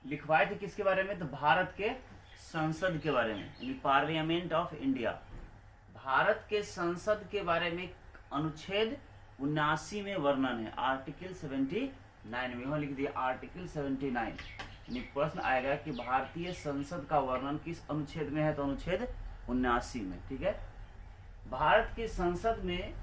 लिखवाए थे किसके बारे में? तो भारत के संसद के बारे में, यानी पार्लियामेंट ऑफ इंडिया। भारत के संसद के बारे में अनुच्छेद 79 में वर्णन है, आर्टिकल 79 में। वहां लिख दिया आर्टिकल 79। यानी प्रश्न आएगा कि भारतीय संसद का वर्णन किस अनुच्छेद में है? तो अनुच्छेद 79 में। ठीक है, भारत की संसद में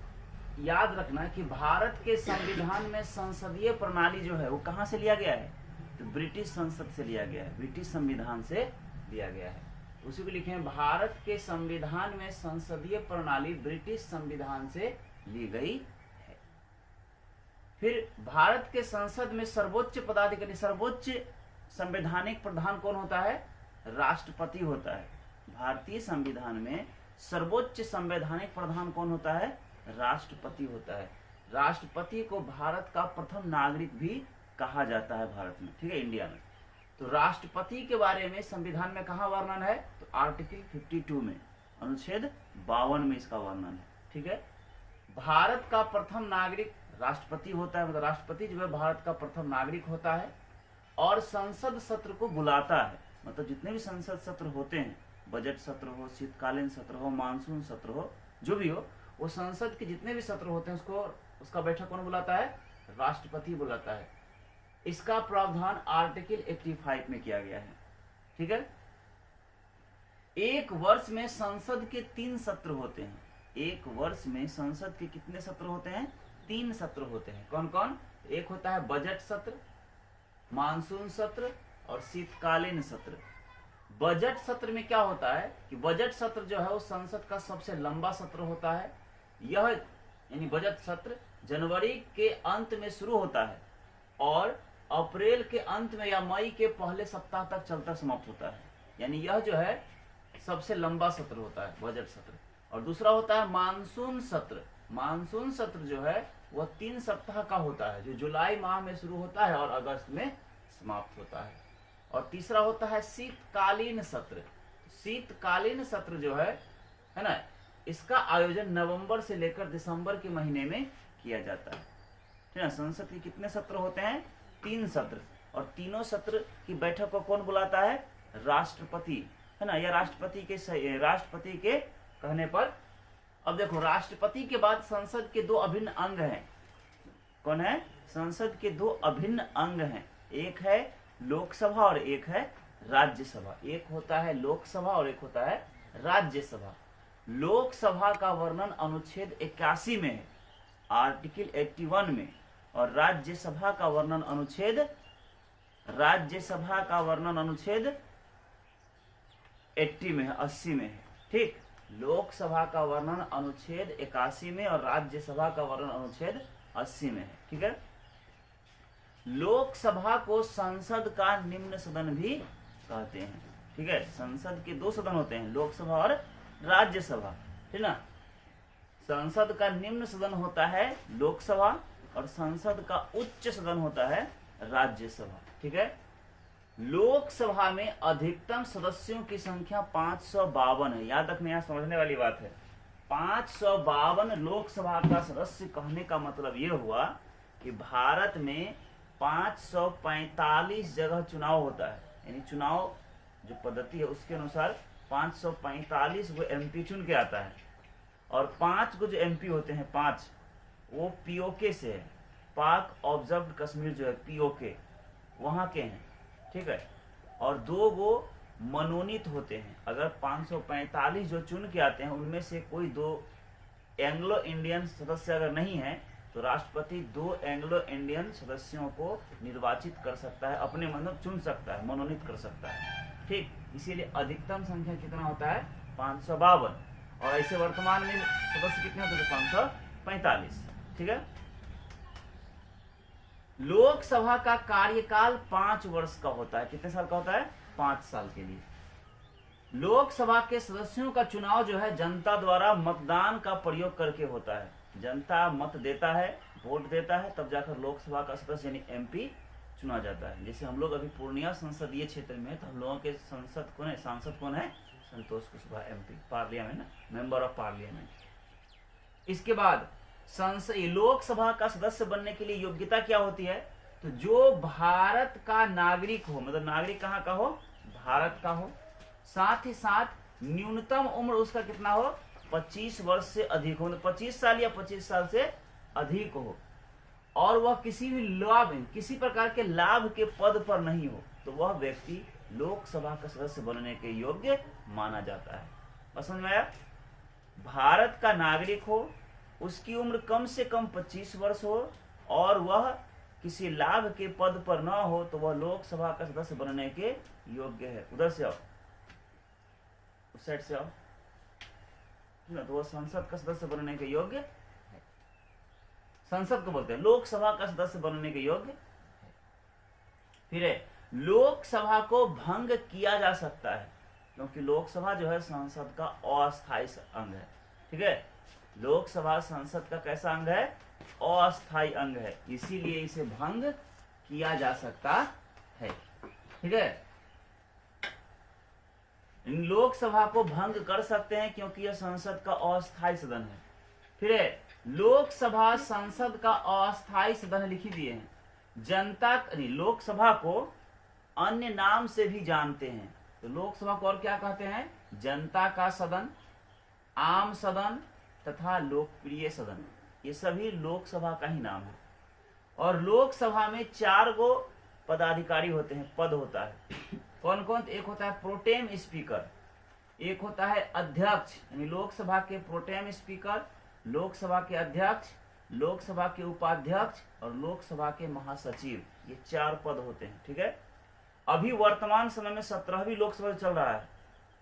याद रखना कि भारत के संविधान में संसदीय प्रणाली जो है वो कहां से लिया गया है? तो ब्रिटिश संसद से लिया गया है, ब्रिटिश संविधान से लिया गया है। उसी को लिखे हैं, भारत के संविधान में संसदीय प्रणाली ब्रिटिश संविधान से ली गई है। फिर भारत के संसद में सर्वोच्च पदाधिकारी, सर्वोच्च संवैधानिक प्रधान कौन होता है? राष्ट्रपति होता है। भारतीय संविधान में सर्वोच्च संवैधानिक प्रधान कौन होता है? राष्ट्रपति होता है। राष्ट्रपति को भारत का प्रथम नागरिक भी कहा जाता है भारत में, ठीक है, इंडिया में। तो राष्ट्रपति के बारे में संविधान में कहाँ वर्णन है? तो आर्टिकल 52 में, अनुच्छेद 52 में इसका वर्णन है। ठीक है, भारत का प्रथम नागरिक राष्ट्रपति होता है, मतलब राष्ट्रपति जो है भारत का प्रथम नागरिक होता है और संसद सत्र को बुलाता है। मतलब जितने भी संसद सत्र होते हैं, बजट सत्र हो, शीतकालीन सत्र हो, मानसून सत्र हो, जो भी हो, वो संसद के जितने भी सत्र होते हैं उसका बैठक कौन बुलाता है? राष्ट्रपति बुलाता है। इसका प्रावधान आर्टिकल 85 में किया गया है। ठीक है, एक वर्ष में संसद के 3 सत्र होते हैं। एक वर्ष में संसद के कितने सत्र होते हैं? 3 सत्र होते हैं। कौन कौन? एक होता है बजट सत्र, मानसून सत्र और शीतकालीन सत्र। बजट सत्र में क्या होता है कि बजट सत्र जो है वो संसद का सबसे लंबा सत्र होता है। यह यानी बजट सत्र जनवरी के अंत में शुरू होता है और अप्रैल के अंत में या मई के पहले सप्ताह तक चलता समाप्त होता है। यानी यह जो है सबसे लंबा सत्र होता है, बजट सत्र। और दूसरा होता है मानसून सत्र। मानसून सत्र जो है वह 3 सप्ताह का होता है, जो जुलाई माह में शुरू होता है और अगस्त में समाप्त होता है। और तीसरा होता है शीतकालीन सत्र। शीतकालीन सत्र जो है ना, इसका आयोजन नवंबर से लेकर दिसंबर के महीने में किया जाता है। ठीक है, संसद के कितने सत्र होते हैं? 3 सत्र। और तीनों सत्र की बैठक को कौन बुलाता है? राष्ट्रपति, है ना। यह राष्ट्रपति के कहने पर। अब देखो, राष्ट्रपति के बाद संसद के 2 अभिन्न अंग हैं। कौन है? संसद के 2 अभिन्न अंग हैं। एक है लोकसभा और एक है राज्यसभा। एक होता है लोकसभा और एक होता है राज्यसभा। लोकसभा का वर्णन अनुच्छेद 81 में है, आर्टिकल 81 में। और राज्यसभा का वर्णन अनुच्छेद 80 में है, 80 में है। ठीक, लोकसभा का वर्णन अनुच्छेद 81 में और राज्यसभा का वर्णन अनुच्छेद 80 में है। ठीक है, लोकसभा को संसद का निम्न सदन भी कहते हैं। ठीक है, संसद के 2 सदन होते हैं, लोकसभा और राज्यसभा। ठीक ना, संसद का निम्न सदन होता है लोकसभा और संसद का उच्च सदन होता है राज्यसभा। ठीक है, लोकसभा में अधिकतम सदस्यों की संख्या 552 है। याद रखने, यहाँ समझने वाली बात है। 552 लोकसभा का सदस्य कहने का मतलब यह हुआ कि भारत में 545 जगह चुनाव होता है। यानी चुनाव जो पद्धति है उसके अनुसार 545 गो एमपी चुन के आता है। और 5 गो जो एमपी होते हैं, 5 वो पीओके से है, पाक ऑब्जर्व्ड कश्मीर जो है पीओके वहां के हैं। ठीक है, और 2 गो मनोनीत होते हैं। अगर 545 जो चुन के आते हैं उनमें से कोई 2 एंग्लो इंडियन सदस्य अगर नहीं है तो राष्ट्रपति 2 एंग्लो इंडियन सदस्यों को निर्वाचित कर सकता है, अपने मतलब चुन सकता है, मनोनीत कर सकता है। ठीक, इसीलिए अधिकतम संख्या कितना होता है? 552। और ऐसे वर्तमान में सदस्य कितने होते हैं? 545। ठीक है, लोकसभा का कार्यकाल 5 वर्ष का होता है। कितने साल का होता है? 5 साल के लिए। लोकसभा के सदस्यों का चुनाव जो है जनता द्वारा मतदान का प्रयोग करके होता है। जनता मत देता है, वोट देता है, तब जाकर लोकसभा का सदस्य यानी एमपी चुना जाता है। जैसे हम लोग अभी पूर्णिया संसदीय क्षेत्र में है तो हम लोगों के सांसद कौन है? Santosh Kushwaha, MP, parliament, member of parliament. इसके बाद लोकसभा का सदस्य बनने के लिए योग्यता क्या होती है? तो जो भारत का नागरिक हो, मतलब नागरिक कहाँ का हो, भारत का हो, साथ ही साथ न्यूनतम उम्र उसका कितना हो, 25 वर्ष से अधिक हो, मतलब 25 साल या 25 साल से अधिक हो, और वह किसी भी लाभ, किसी प्रकार के लाभ के पद पर नहीं हो, तो वह व्यक्ति लोकसभा का सदस्य बनने के योग्य माना जाता है। समझ में आया? भारत का नागरिक हो, उसकी उम्र कम से कम 25 वर्ष हो, और वह किसी लाभ के पद पर न हो, तो वह लोकसभा का सदस्य बनने के योग्य है। उधर से आओ, उस साइड से आओ, तो वह संसद का सदस्य बनने के योग्य है। संसद को बोलते हैं, लोकसभा का सदस्य बनने के योग्य है। फिर लोकसभा को भंग किया जा सकता है, क्योंकि लोकसभा जो है संसद का अस्थायी अंग है। ठीक है, लोकसभा संसद का कैसा अंग है, अस्थायी अंग है, इसीलिए इसे भंग किया जा सकता है। ठीक है, लोकसभा को भंग कर सकते हैं क्योंकि यह संसद का अस्थायी सदन है। फिर लोकसभा संसद का अस्थायी सदन लिख दिए हैं। जनता, लोकसभा को अन्य नाम से भी जानते हैं, तो लोकसभा को और क्या कहते हैं, जनता का सदन, आम सदन तथा लोकप्रिय सदन, ये सभी लोकसभा का ही नाम है। और लोकसभा में 4 गो पदाधिकारी होते हैं, पद होता है। कौन कौन? एक होता है प्रोटेम स्पीकर, एक होता है अध्यक्ष, यानी लोकसभा के प्रोटेम स्पीकर, लोकसभा के अध्यक्ष, लोकसभा के उपाध्यक्ष और लोकसभा के महासचिव, ये 4 पद होते हैं। ठीक है, अभी वर्तमान समय में 17वीं लोकसभा चल रहा है।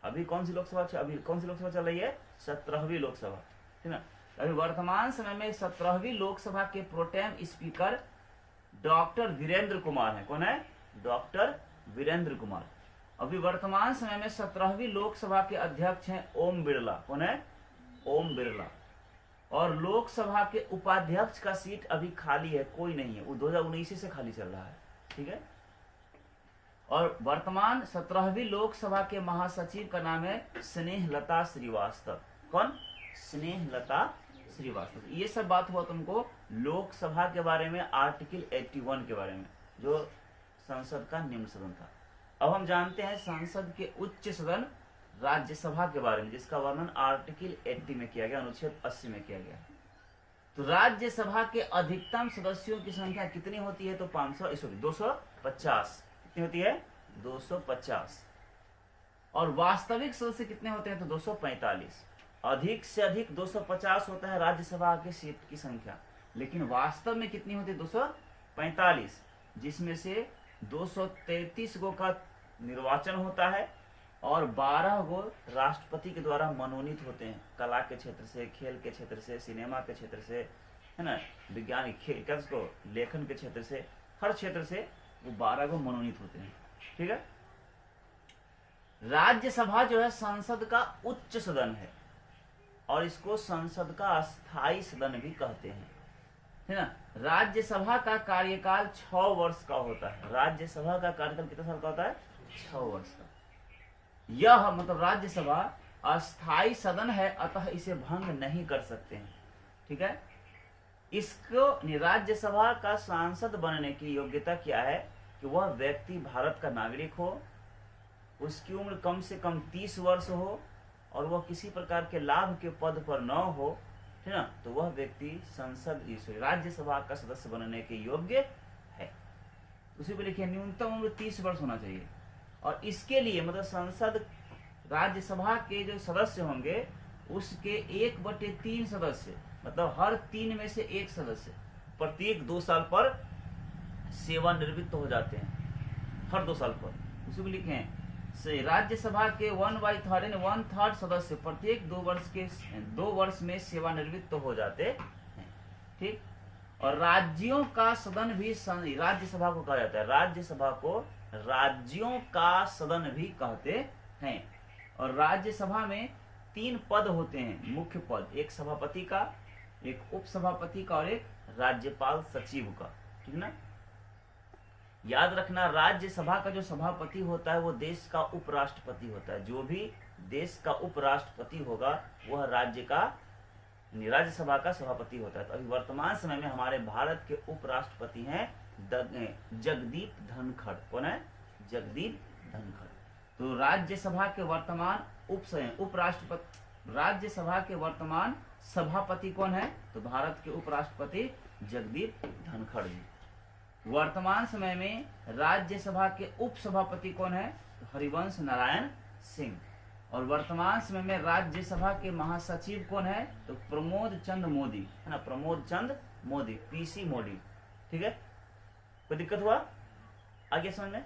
अभी कौन सी लोकसभा चल रही है? 17वीं लोकसभा। ठीक है, अभी वर्तमान समय में 17वीं लोकसभा के pro tem speaker doctor Virendra Kumar हैं। कौन है? डॉक्टर वीरेंद्र कुमार। अभी वर्तमान समय में 17वीं लोकसभा के अध्यक्ष हैं ओम बिरला। कौन है? ओम बिरला। और लोकसभा के उपाध्यक्ष का सीट अभी खाली है, कोई नहीं है, वो 2019 से खाली चल रहा है। ठीक है, और वर्तमान 17वीं लोकसभा के महासचिव का नाम है स्नेहलता श्रीवास्तव। कौन? स्नेहलता श्रीवास्तव। ये सब बात हुआ तुमको लोकसभा के बारे में, आर्टिकल 81 के बारे में, जो संसद का निम्न सदन था। अब हम जानते हैं संसद के उच्च सदन राज्यसभा के बारे में, जिसका वर्णन आर्टिकल 80 में किया गया, अनुच्छेद 80 में किया गया। तो राज्यसभा के अधिकतम सदस्यों की संख्या कितनी होती है? तो 250। कितनी होती है? 250। और वास्तविक सदस्य कितने होते हैं? तो 245। अधिक से अधिक 250 होता है राज्यसभा के सीट की संख्या, लेकिन वास्तव में कितनी होती है? 245, जिसमें से 233 गो का निर्वाचन होता है और 12 गो राष्ट्रपति के द्वारा मनोनीत होते हैं। कला के क्षेत्र से, खेल के क्षेत्र से, सिनेमा के क्षेत्र से, है ना, विज्ञान को लेखन के क्षेत्र से, हर क्षेत्र से वो 12 गो मनोनीत होते हैं। ठीक है, राज्यसभा जो है संसद का उच्च सदन है और इसको संसद का स्थायी सदन भी कहते हैं, है ना। राज्यसभा का कार्यकाल 6 वर्ष का होता है। राज्यसभा का कार्यकाल कितने साल का होता है? 6 वर्ष का। यह मतलब राज्यसभा अस्थायी सदन है, अतः इसे भंग नहीं कर सकते हैं। ठीक है, इसको राज्यसभा का सांसद बनने की योग्यता क्या है कि वह व्यक्ति भारत का नागरिक हो, उसकी उम्र कम से कम 30 वर्ष हो और वह किसी प्रकार के लाभ के पद पर न हो, है ना, तो वह व्यक्ति राज्यसभा का सदस्य बनने के योग्य है। उसी को लिखिए, न्यूनतम उम्र 30 वर्ष होना चाहिए। और इसके लिए मतलब संसद राज्यसभा के जो सदस्य होंगे उसके 1/3 सदस्य, मतलब हर 3 में से 1 सदस्य प्रत्येक 2 साल पर सेवानिवृत्त हो जाते हैं, हर 2 साल पर। उसी को लिखें, राज्यसभा के 1/3 सदस्य प्रत्येक 2 वर्ष में सेवानिवृत्त हो जाते हैं। ठीक, और राज्यों का सदन भी राज्यसभा को कहा जाता है। राज्यसभा को राज्यों का सदन भी कहते हैं। और राज्यसभा में 3 पद होते हैं, मुख्य पद, एक सभापति का, एक उपसभापति का और एक राज्यपाल सचिव का। ठीक ना, याद रखना, राज्यसभा का जो सभापति होता है वो देश का उपराष्ट्रपति होता है। जो भी देश का उपराष्ट्रपति होगा वह राज्यसभा का सभापति होता है। तो अभी वर्तमान समय में हमारे भारत के उपराष्ट्रपति हैं जगदीप धनखड़। कौन है? जगदीप धनखड़। तो राज्यसभा के वर्तमान उपराष्ट्रपति, राज्यसभा के वर्तमान सभापति कौन है? तो भारत के उपराष्ट्रपति जगदीप धनखड़ जी। वर्तमान समय में राज्यसभा के उपसभापति कौन है? तो हरिवंश नारायण सिंह। और वर्तमान समय में राज्यसभा के महासचिव कौन है? तो प्रमोद चंद मोदी, है ना, प्रमोद चंद मोदी, पीसी मोदी। ठीक है, कोई दिक्कत हुआ? आगे समझ में?